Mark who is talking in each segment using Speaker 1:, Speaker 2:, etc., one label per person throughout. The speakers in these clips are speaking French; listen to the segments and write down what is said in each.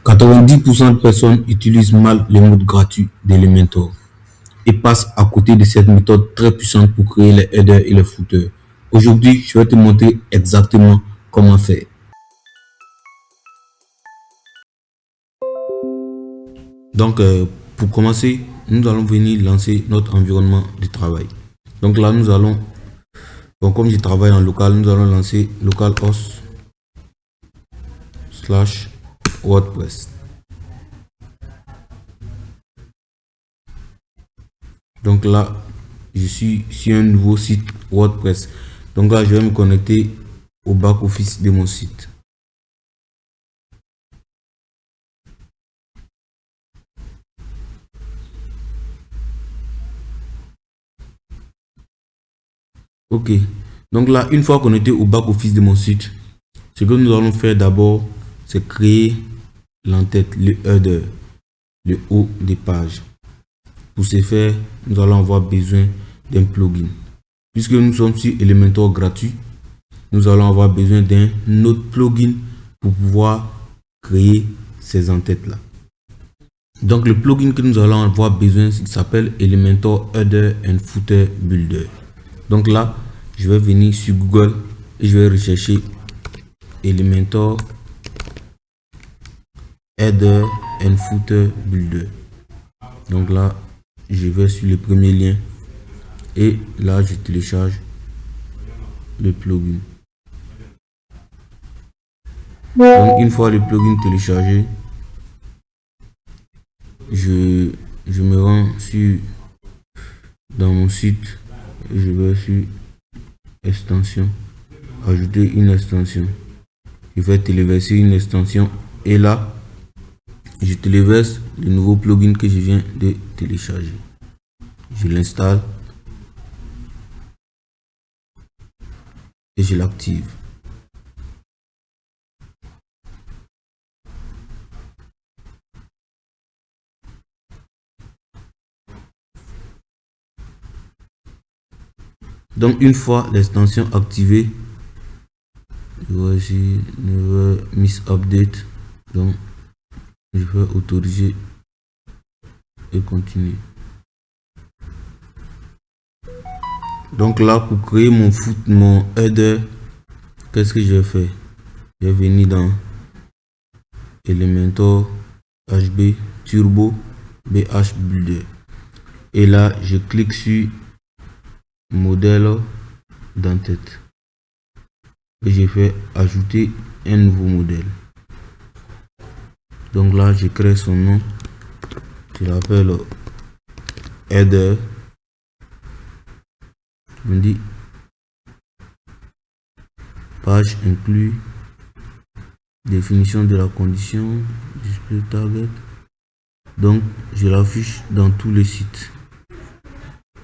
Speaker 1: 90% de personnes utilisent mal le mode gratuit d'Elementor et passent à côté de cette méthode très puissante pour créer les headers et les footers. Aujourd'hui, je vais te montrer exactement comment faire. Donc, pour commencer, nous allons venir lancer notre environnement de travail. Donc là, nous allons, comme je travaille en local, nous allons lancer localhost / WordPress. Donc là, je suis sur un nouveau site WordPress. Donc là, je vais me connecter au back-office de mon site. Ok, donc là, une fois connecté au back-office de mon site, ce que nous allons faire d'abord, c'est créer l'entête, le header, le haut des pages. Pour ce faire, nous allons avoir besoin d'un plugin. Puisque nous sommes sur Elementor gratuit, nous allons avoir besoin d'un autre plugin pour pouvoir créer ces entêtes-là. Donc le plugin que nous allons avoir besoin, il s'appelle Elementor Header and Footer Builder. Donc là, je vais venir sur Google et je vais rechercher Elementor Header and Footer Builder. Donc là, je vais sur le premier lien et là, je télécharge le plugin. Donc une fois le plugin téléchargé, je me rends dans mon site et je vais sur extension, ajouter une extension. Je vais téléverser une extension et là je téléverse le nouveau plugin que je viens de télécharger. Je l'installe et je l'active. Donc une fois l'extension activée, voici miss update. Donc je vais autoriser et continuer. Donc là, pour créer mon header, qu'est-ce que je vais faire? Je vais venir dans Elementor HB Turbo BH Builder et là je clique sur modèle d'entête et je fais ajouter un nouveau modèle. Donc là, je crée son nom, je l'appelle header. On dit page inclut définition de la condition display target. Donc je l'affiche dans tous les sites.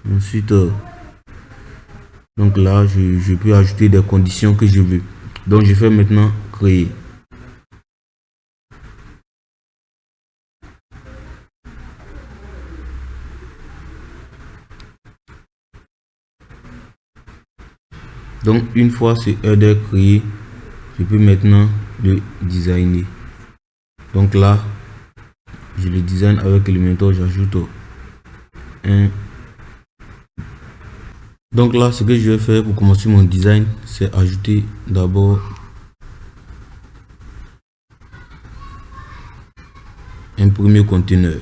Speaker 1: Ensuite donc là je peux ajouter des conditions que je veux. Donc je fais maintenant créer. Donc une fois ce header créé, je peux maintenant le designer. Donc là je le design avec Elementor, j'ajoute un. Donc là, ce que je vais faire pour commencer mon design, c'est ajouter d'abord un premier conteneur.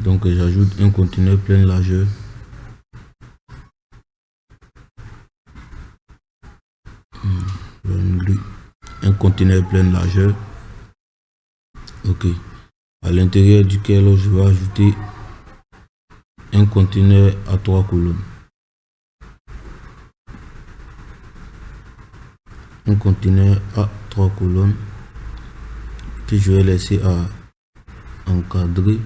Speaker 1: Donc j'ajoute un conteneur pleine largeur. Un conteneur pleine largeur. Ok. À l'intérieur duquel je vais ajouter un conteneur à 3 colonnes. Un conteneur à 3 colonnes que je vais laisser à encadrer.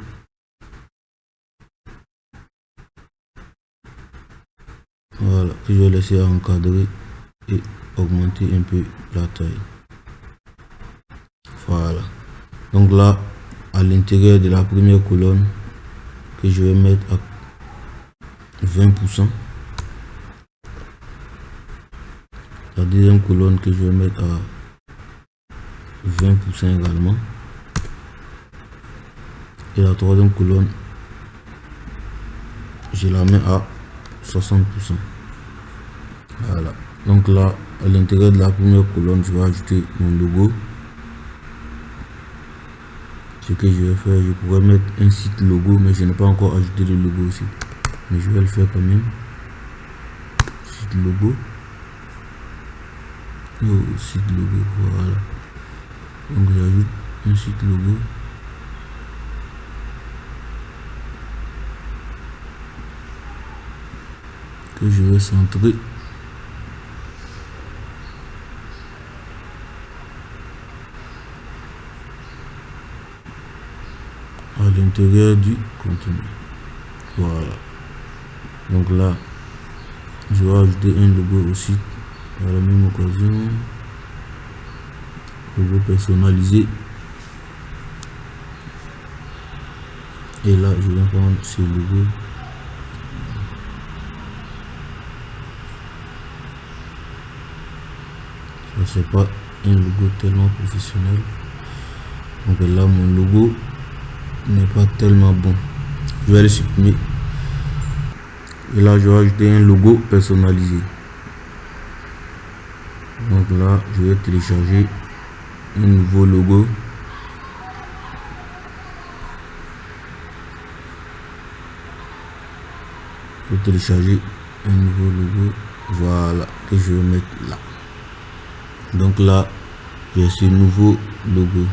Speaker 1: Voilà, que je vais laisser à encadrer et augmenter un peu la taille. Voilà. Donc là, à l'intérieur de la première colonne, que je vais mettre à 20%. La deuxième colonne que je vais mettre à 20% également. Et la troisième colonne, je la mets à 60%. Voilà. Donc là, à l'intérieur de la première colonne, je vais ajouter mon logo. Ce que je vais faire, je pourrais mettre un site logo, mais je n'ai pas encore ajouté le logo aussi. Mais je vais le faire quand même. Site logo. Oh, site logo, voilà. Donc j'ajoute un site logo. Que je vais centrer. À l'intérieur du contenu. Voilà. Donc là, je vais ajouter un logo aussi à la même occasion. Logo personnalisé. Et là, je vais prendre ce logo. Ça, c'est pas un logo tellement professionnel. Donc là, mon logo n'est pas tellement bon. Je vais le supprimer. Et là, je vais ajouter un logo personnalisé. Donc là, je vais télécharger un nouveau logo. Je vais télécharger un nouveau logo. Voilà, que je vais mettre là. Donc là, j'ai ce nouveau logo.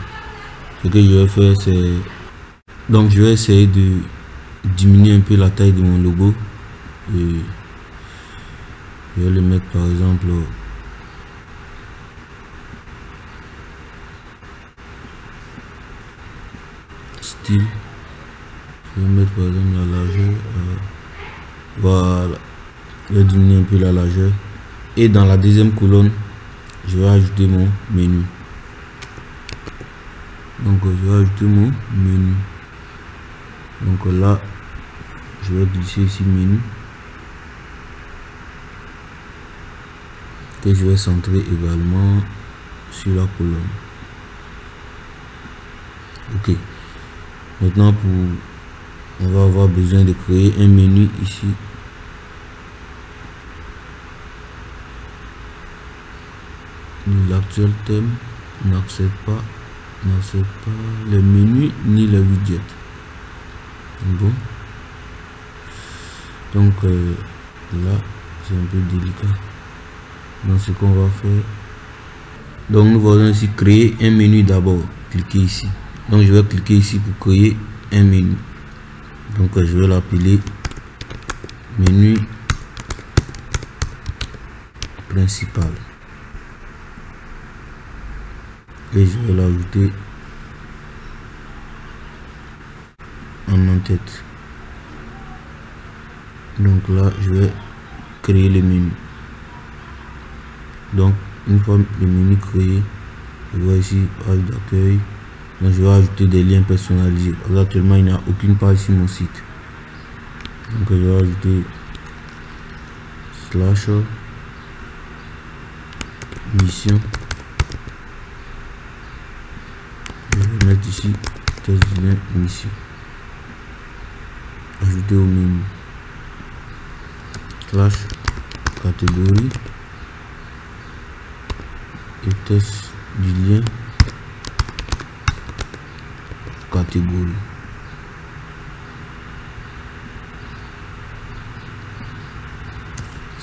Speaker 1: Ce que je vais faire, c'est... Donc je vais essayer de diminuer un peu la taille de mon logo. Et je vais le mettre par exemple... style. Je vais mettre par exemple la largeur. Voilà. Je vais diminuer un peu la largeur. Et dans la deuxième colonne, je vais ajouter mon menu. Donc je vais ajouter mon menu. Donc là, je vais glisser ici menu. Que je vais centrer également sur la colonne. Ok. Maintenant, on va avoir besoin de créer un menu ici. L'actuel thème n'accepte pas les menus ni les widgets. Bon. Donc là, c'est un peu délicat. Donc ce qu'on va faire. Donc nous allons ici créer un menu d'abord. Cliquez ici. Donc je vais cliquer ici pour créer un menu. Donc je vais l'appeler menu principal. Et je vais l'ajouter en en-tête. Donc là, je vais créer le menu. Donc une fois le menu créé, je vois ici page d'accueil. Donc je vais ajouter des liens personnalisés. Actuellement, il n'y a aucune page sur mon site. Donc je vais ajouter slash mission. Je vais mettre ici test de lien mission. Ajouter au menu. Slash catégorie et test du lien catégorie.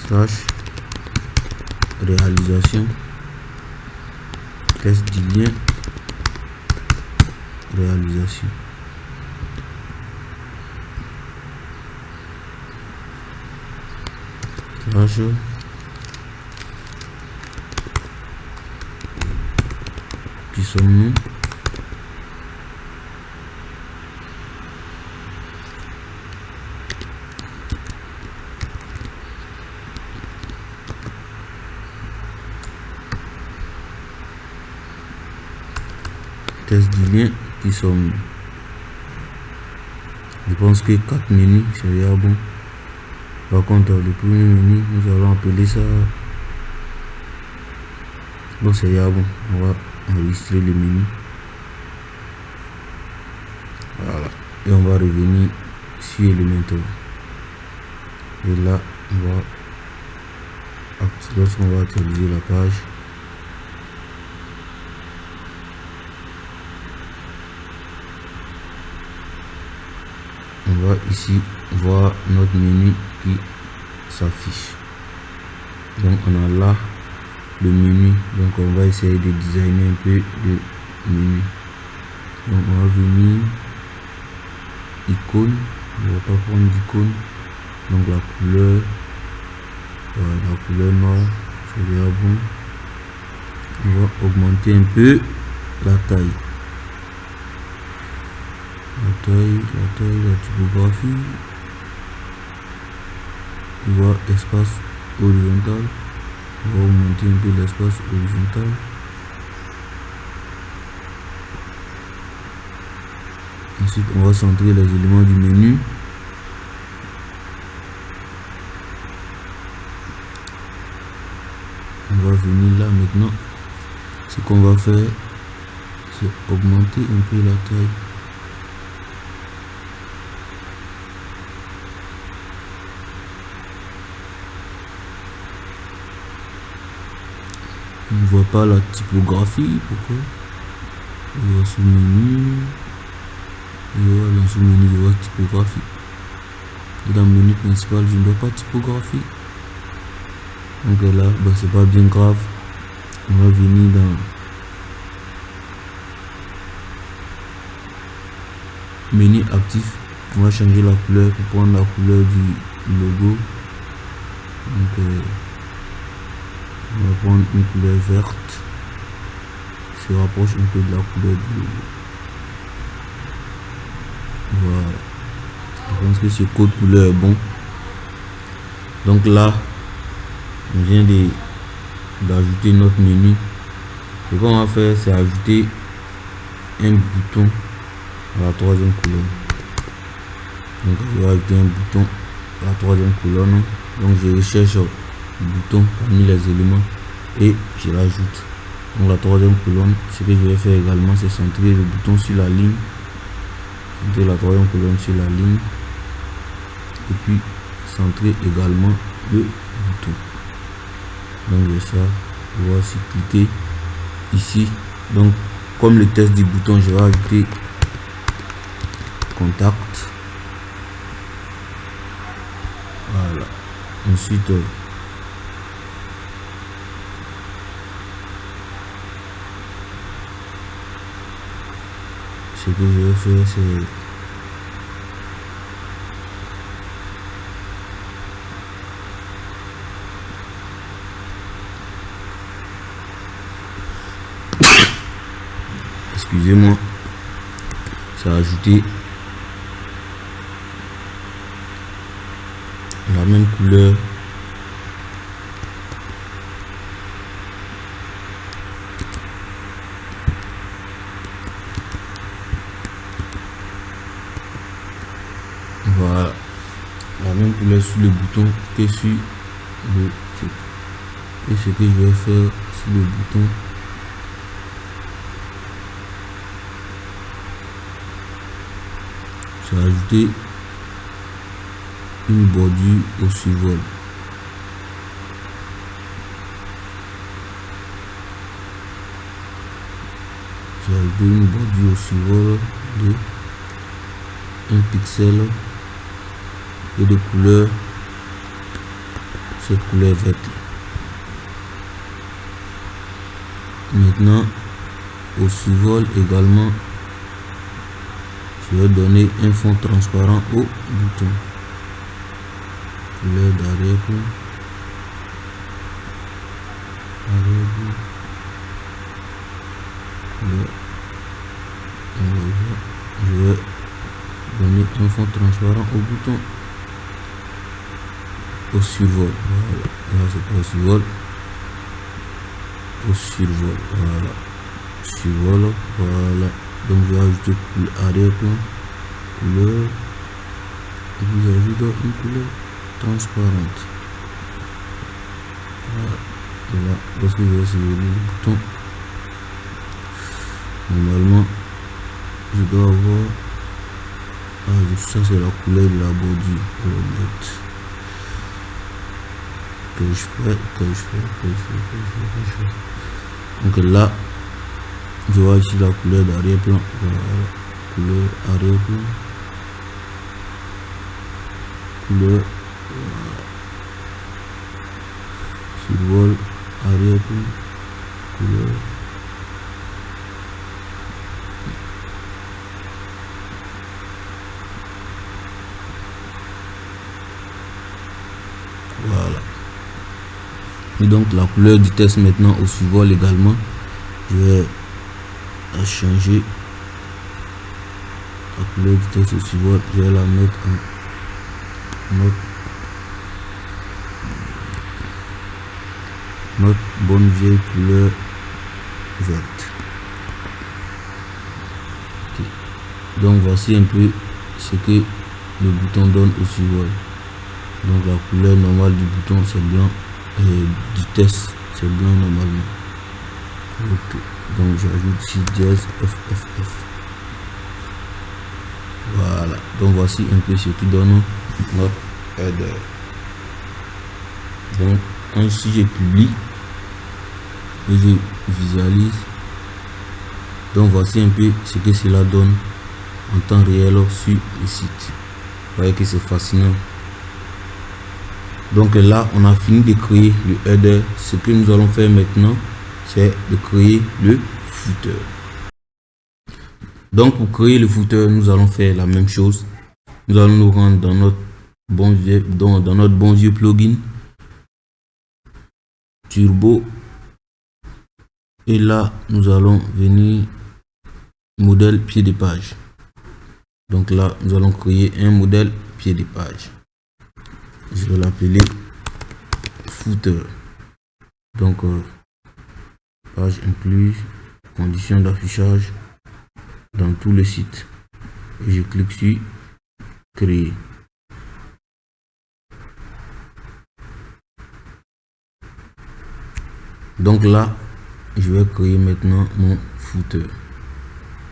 Speaker 1: Slash réalisation test du lien réalisation. Slash qui sommes-nous? Test du lien qui sommes-nous? Je pense que 4 menus serait bon. Par contre, le premier menu, nous allons appeler ça. Bon, c'est bon. On va enregistrer le menu. Voilà. et on va revenir sur Elementor. Et là, lorsqu'on va actualiser la page, on va ici voir notre menu qui s'affiche. Donc on a là le menu, donc on va essayer de designer un peu le menu. Donc on va venir icône, on va pas prendre d'icône, donc la couleur, voilà, la couleur noire, c'est déjà bon. On va augmenter un peu la taille, la typographie. On va espace horizontal, on va augmenter un peu l'espace horizontal. Ensuite on va centrer les éléments du menu. On va venir là maintenant. Ce qu'on va faire, c'est augmenter un peu la taille. On ne voit pas la typographie, pourquoi? On va sous menu, et voilà, dans sous menu je vois typographie. Et dans le menu principal je ne vois pas typographie. Donc là, c'est pas bien grave. On va venir dans menu actif. On va changer la couleur pour prendre la couleur du logo. Donc on va prendre une couleur verte qui se rapproche un peu de la couleur du logo. Voilà. Je pense que ce code couleur est bon. Donc là, on vient d'ajouter notre menu. Ce qu'on va faire, c'est ajouter un bouton à la troisième colonne. Donc je vais ajouter un bouton à la troisième colonne. Donc je recherche le bouton parmi les éléments et je l'ajoute. Donc la troisième colonne, ce que je vais faire également, c'est centrer le bouton sur la ligne. Centrer la troisième colonne sur la ligne. Et puis centrer également le bouton. Donc j'ai ça, je vais aussi cliquer ici. Donc comme le test du bouton, je vais ajouter contact. Voilà. Ensuite ce que je vais faire, c'est excusez-moi, c'est ajouter la même couleur voilà, la même couleur sur le bouton que sur le truc. Et ce que je vais faire sur le bouton, c'est ajouter une bordure au survol. J'ai ajouté une bordure au survol de 1 pixel et de couleur, cette couleur verte. Maintenant au survol également, je vais donner un fond transparent au bouton. Couleur d'arrière-plan. Je vais donner un fond transparent au bouton. Au survol. Voilà. Là c'est pas au survol. Au survol. Voilà. Survol. Voilà. Donc je vais ajouter arrière-plan, couleur, et puis j'ajoute une couleur transparente. Voilà. Et là, lorsque je vais sur le bouton, normalement je dois avoir ça c'est la couleur de la bordure. Que je fais. Donc là, je vois ici la couleur d'arrière-plan. Voilà, couleur arrière-plan. Couleur, voilà. Survol, arrière-plan. Couleur. Voilà. Et donc la couleur du test maintenant au survol également. Je vais la changer. La couleur du test au survol, je vais la mettre en notre bonne vieille couleur verte. Okay. Donc voici un peu ce que le bouton donne au survol. Donc la couleur normale du bouton c'est blanc et du test c'est blanc normalement. Okay. Donc j'ajoute ici dièse FFF. Voilà, donc voici un peu ce qui donne notre header. Donc si je publie et je visualise, donc voici un peu ce que cela donne en temps réel sur le site. Vous voyez que c'est fascinant. Donc là on a fini de créer le header. Ce que nous allons faire maintenant c'est de créer le footer. Donc pour créer le footer, nous allons faire la même chose. Nous allons nous rendre dans notre bon vieux plugin Turbo. Et là, nous allons venir modèle pied de page. Donc là, nous allons créer un modèle pied de page. Je vais l'appeler footer. Donc page incluse, conditions d'affichage dans tout le site. Et je clique sur créer. Donc là, je vais créer maintenant mon footer.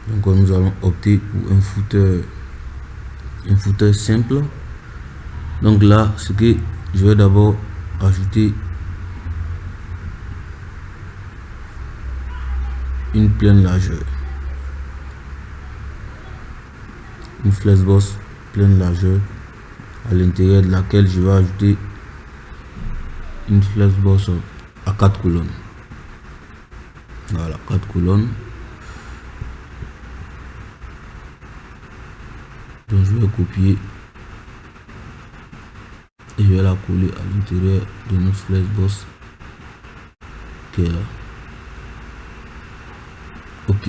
Speaker 1: Donc nous allons opter pour un footer simple. Donc là, ce que je vais d'abord ajouter une pleine largeur. Une flexbox pleine largeur à l'intérieur de laquelle je vais ajouter une flexbox à 4 colonnes. Voilà, 4 colonnes. Donc je vais copier et je vais la coller à l'intérieur de notre flexbox qui est là. Ok.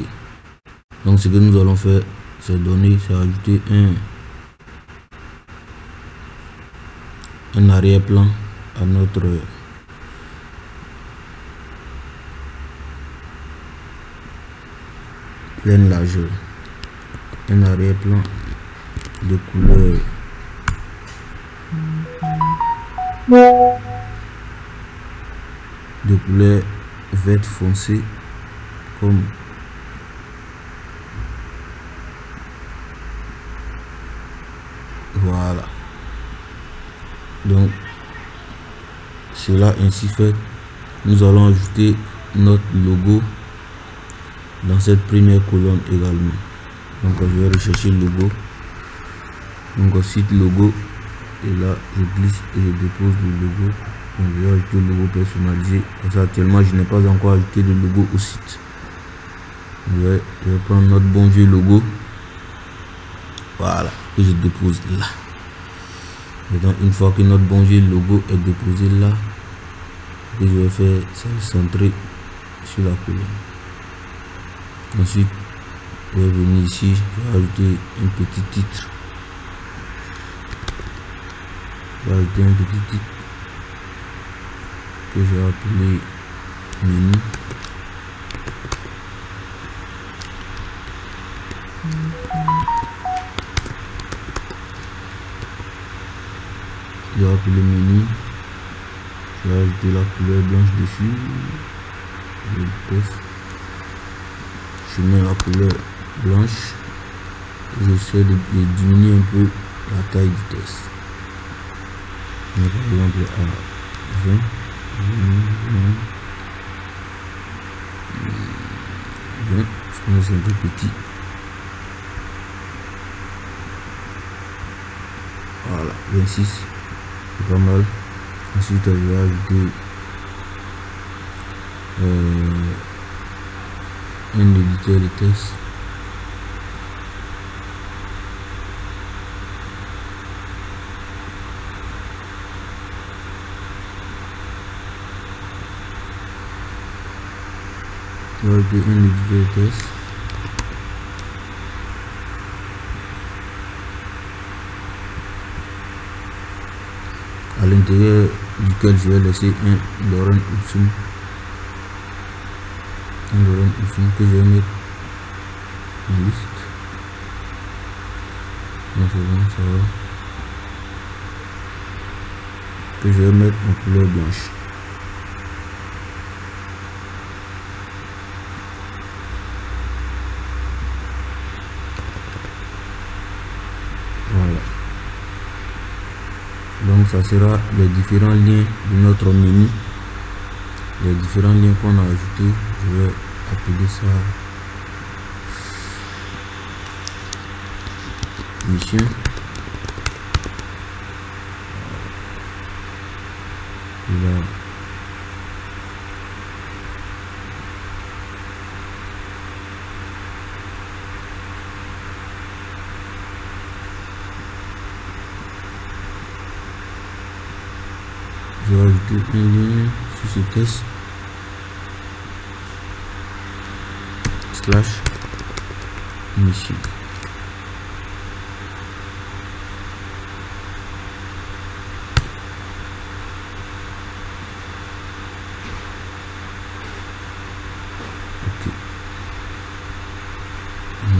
Speaker 1: Donc ce que nous allons faire, c'est ajouter un arrière-plan à notre pleine largeur. Un arrière-plan de couleur verte foncé comme voilà. Donc cela ainsi fait, nous allons ajouter notre logo dans cette première colonne également. Donc je vais rechercher le logo. Donc site logo, et là je glisse et je dépose le logo. Donc je vais ajouter le logo personnalisé. Parce qu'actuellement je n'ai pas encore ajouté de logo au site. Je vais prendre notre bon vieux logo. Voilà, et je dépose là. Et donc une fois que notre bon vieux logo est déposé là, ce que je vais faire, c'est le centrer sur la colonne. Ensuite, je vais venir ici, je vais ajouter un petit titre. Je vais ajouter un petit titre que je vais appeler menu. Je vais appeler menu. Je vais ajouter la couleur blanche dessus. Je mets la couleur blanche j'essaie de diminuer un peu la taille du test. Donc, par exemple à 20, 20, je pense que c'est un peu petit. Voilà, 26, c'est pas mal. Ensuite, je vais ajouter un éditeur de test. Je vais ajouter un éditeur de test. À l'intérieur duquel je vais laisser un Lorem Ipsum. Un Lorem Ipsum que je vais mettre en liste. Non, c'est bon, ça va. Que je vais mettre en couleur blanche. Voilà. Donc ça sera les différents liens de notre menu. Les différents liens qu'on a ajoutés. Je vais appeler ça mission. Là. Je vais ajouter un lien sur ce test. Slash mission.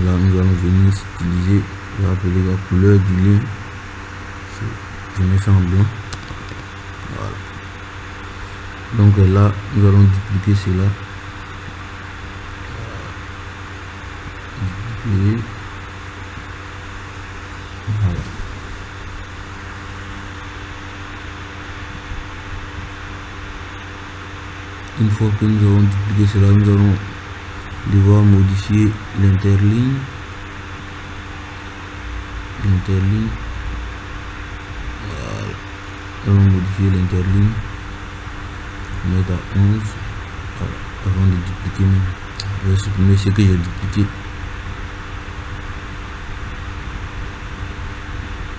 Speaker 1: Là, nous allons venir utiliser, je vais appeler la couleur du lien. Je mets ça en blanc. Voilà. Donc là, nous allons dupliquer cela. Dupliquer. Voilà. Une fois que nous avons dupliqué cela, nous allons devoir modifier l'interligne. Voilà. Nous allons modifier l'interligne. Mettre à 11. Voilà. Avant de dupliquer même. Je vais supprimer ce que j'ai dupliqué.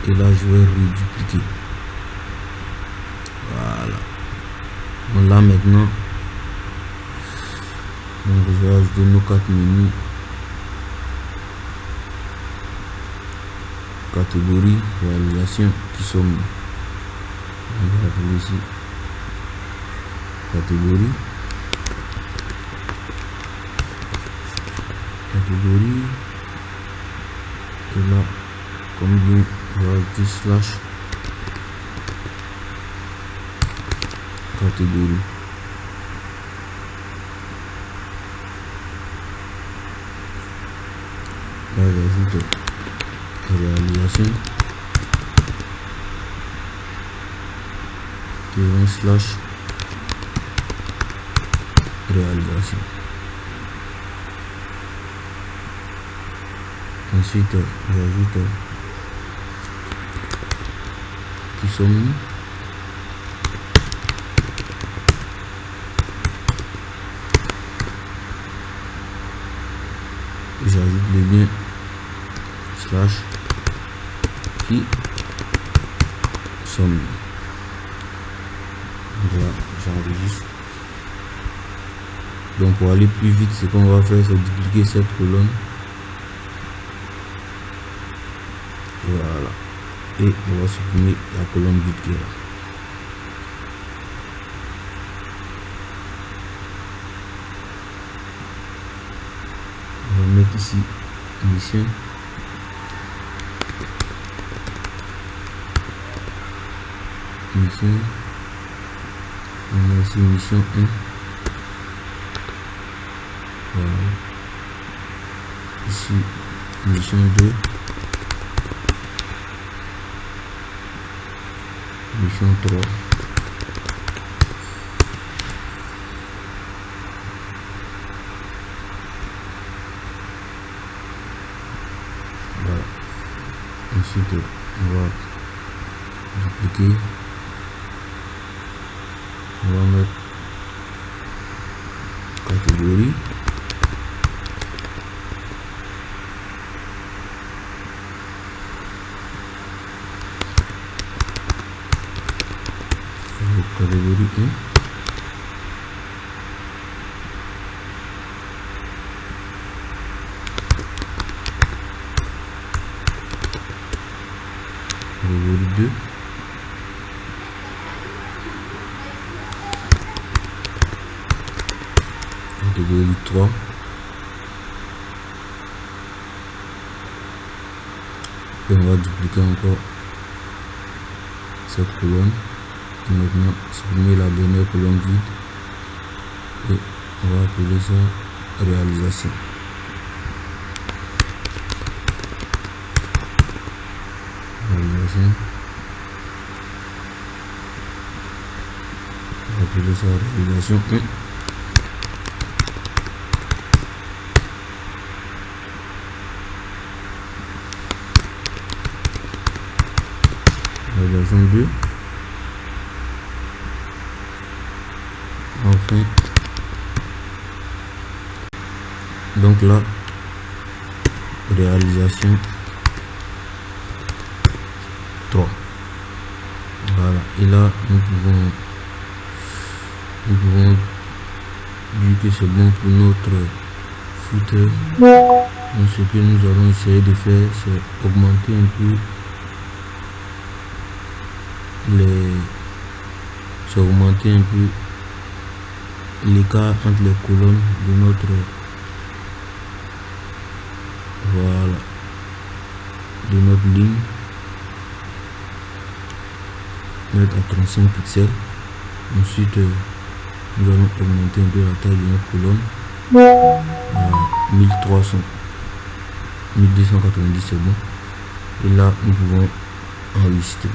Speaker 1: Et là, je vais redupliquer. Voilà. Donc là maintenant, donc je vais ajouter nos 4 menus. Catégorie, réalisation qui sont. On va appeler ici catégorie. Et là, comme bien, on va ajouter slash catégorie. Là, j'ajoute réalisation et un slash réalisation. Ensuite, j'ajoute qui sommes-nous. J'ajoute le lien slash qui sommes. Voilà, j'enregistre. Donc pour aller plus vite, ce qu'on va faire, c'est dupliquer cette colonne. Voilà. Et on va supprimer la colonne vide qui est là. On va mettre ici mission. On a ici mission 1. Voilà. Ici mission 2. mission 3. Voilà. Ensuite, on va dupliquer. On va mettre catégorie. Catégorie 1. Catégorie 2. Catégorie 3. Et on va dupliquer encore cette colonne. Et maintenant supprimer la dernière colonne vide et on va appeler ça réalisation. On va appeler ça réalisation 1. Réalisation 2. Enfin, donc là, réalisation 3. Voilà, et là nous pouvons dire que c'est bon pour notre footer. Donc ce que nous allons essayer de faire, c'est augmenter un peu l'écart entre les colonnes de notre ligne. Mettre à 35 pixels. Ensuite nous allons augmenter un peu la taille de notre colonne à 1300, 1290, c'est bon. Et là nous pouvons enregistrer.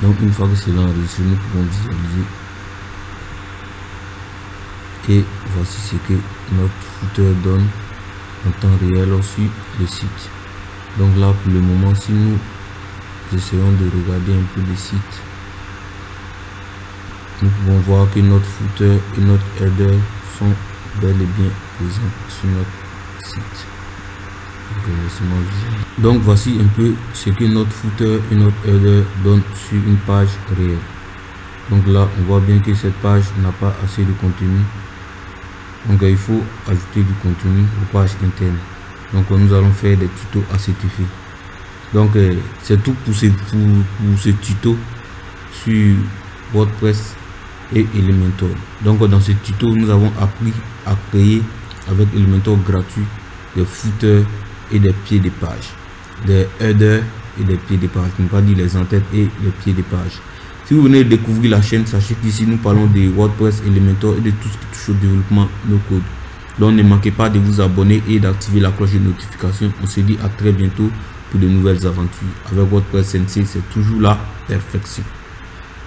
Speaker 1: Donc une fois que c'est enregistré, nous pouvons visualiser. Et voici ce que notre footer donne en temps réel sur le site. Donc là pour le moment, si nous essayons de regarder un peu le site, nous pouvons voir que notre footer et notre header sont bel et bien présents sur notre site. Donc voici un peu ce que notre footer et notre header donnent sur une page réelle. Donc là on voit bien que cette page n'a pas assez de contenu, donc il faut ajouter du contenu aux pages internes. Donc nous allons faire des tutos à cet effet. Donc c'est tout pour ce tuto sur WordPress et Elementor. Donc dans ce tuto nous avons appris à créer avec Elementor gratuit des footers et des pieds de page, des headers et des pieds de page, ne pas dire les entêtes et les pieds de page. Si vous venez de découvrir la chaîne, sachez qu'ici nous parlons de WordPress, Elementor et de tout ce qui touche au développement no code. Donc ne manquez pas de vous abonner et d'activer la cloche de notification. On se dit à très bientôt pour de nouvelles aventures. Avec WordPress Sensei, c'est toujours la perfection.